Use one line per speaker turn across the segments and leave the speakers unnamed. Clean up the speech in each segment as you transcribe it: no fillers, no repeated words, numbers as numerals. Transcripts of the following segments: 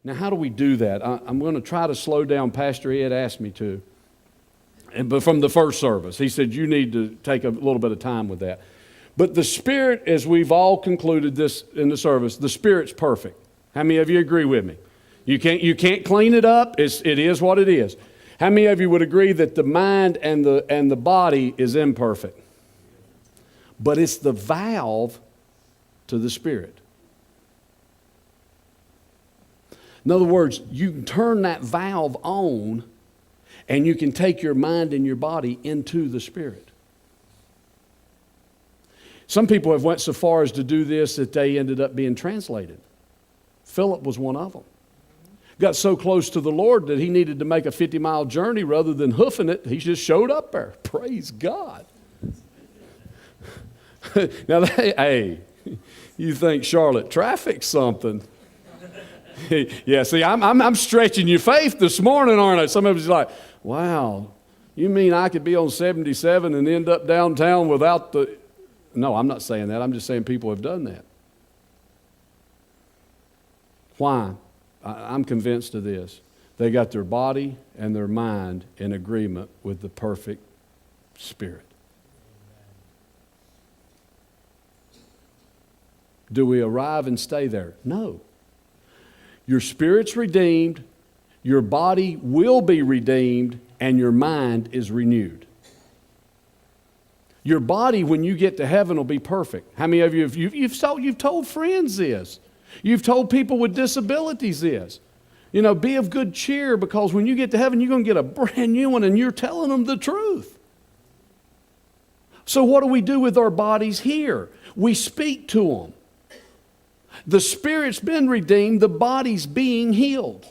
Now, how do we do that? I'm going to try to slow down. Pastor Ed asked me to. But from the first service, he said, you need to take a little bit of time with that. But the Spirit, as we've all concluded this in the service, the Spirit's perfect. How many of you agree with me? You can't clean it up. It is what it is. How many of you would agree that the mind and the body is imperfect? But it's the valve to the Spirit. In other words, you can turn that valve on and you can take your mind and your body into the Spirit. Some people have went so far as to do this that they ended up being translated. Philip was one of them. Got so close to the Lord that he needed to make a 50-mile journey rather than hoofing it. He just showed up there. Praise God. Now, hey, you think Charlotte traffic's something. Yeah, see, I'm stretching your faith this morning, aren't I? Some of you's like, wow, you mean I could be on 77 and end up downtown without the... No, I'm not saying that. I'm just saying people have done that. Why? I'm convinced of this. They got their body and their mind in agreement with the perfect Spirit. Do we arrive and stay there? No. Your spirit's redeemed, your body will be redeemed, and your mind is renewed. Your body, when you get to heaven, will be perfect. How many of you, you've told friends this? You've told people with disabilities this. You know, be of good cheer, because when you get to heaven, you're going to get a brand new one, and you're telling them the truth. So what do we do with our bodies here? We speak to them. The spirit's been redeemed, the body's being healed.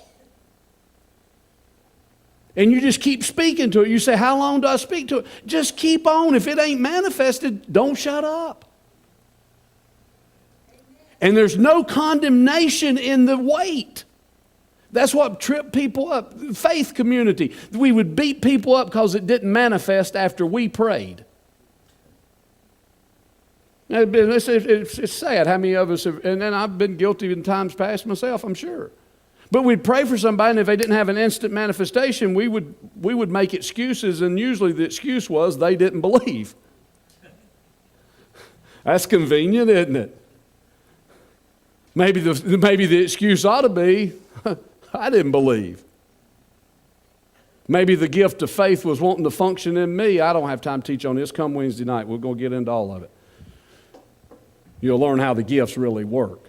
And you just keep speaking to it. You say, how long do I speak to it? Just keep on. If it ain't manifested, don't shut up. And there's no condemnation in the wait. That's what tripped people up. Faith community. We would beat people up because it didn't manifest after we prayed. It's sad how many of us have, and I've been guilty in times past myself, I'm sure. But we'd pray for somebody, and if they didn't have an instant manifestation, we would make excuses, and usually the excuse was they didn't believe. That's convenient, isn't it? Maybe the excuse ought to be, I didn't believe. Maybe the gift of faith was wanting to function in me. I don't have time to teach on this. Come Wednesday night, we're going to get into all of it. You'll learn how the gifts really work.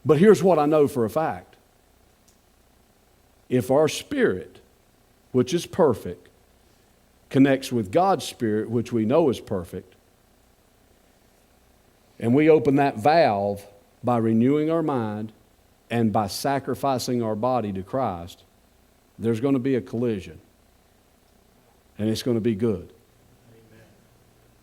But here's what I know for a fact. If our spirit, which is perfect, connects with God's Spirit, which we know is perfect, and we open that valve by renewing our mind and by sacrificing our body to Christ, there's going to be a collision. And it's going to be good.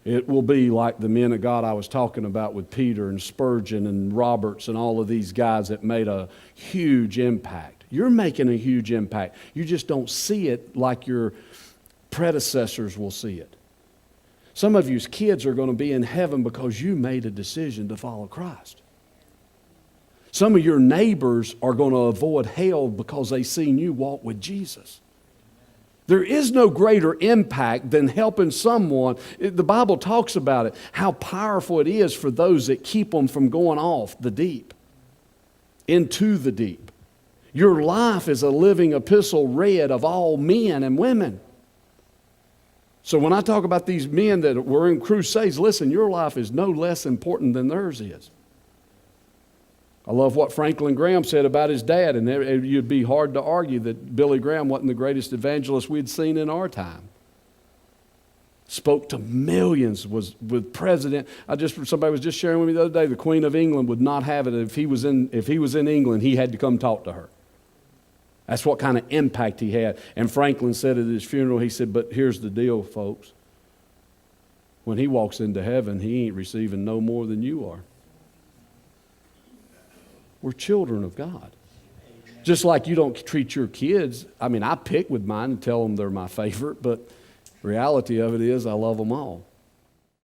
It will be like the men of God I was talking about with Peter and Spurgeon and Roberts and all of these guys that made a huge impact. You're making a huge impact. You just don't see it like your predecessors will see it. Some of you's kids are going to be in heaven because you made a decision to follow Christ. Some of your neighbors are going to avoid hell because they seen you walk with Jesus. There is no greater impact than helping someone. The Bible talks about it, how powerful it is for those that keep them from going off the deep, into the deep. Your life is a living epistle read of all men and women. So when I talk about these men that were in crusades, listen, your life is no less important than theirs is. I love what Franklin Graham said about his dad, and you'd be hard to argue that Billy Graham wasn't the greatest evangelist we'd seen in our time. Spoke to millions, was with president. Somebody was just sharing with me the other day, the Queen of England would not have it if he was in England, he had to come talk to her. That's what kind of impact he had. And Franklin said at his funeral, he said, but here's the deal, folks. When he walks into heaven, he ain't receiving no more than you are. We're children of God. Just like you don't treat your kids. I mean, I pick with mine and tell them they're my favorite, but the reality of it is I love them all.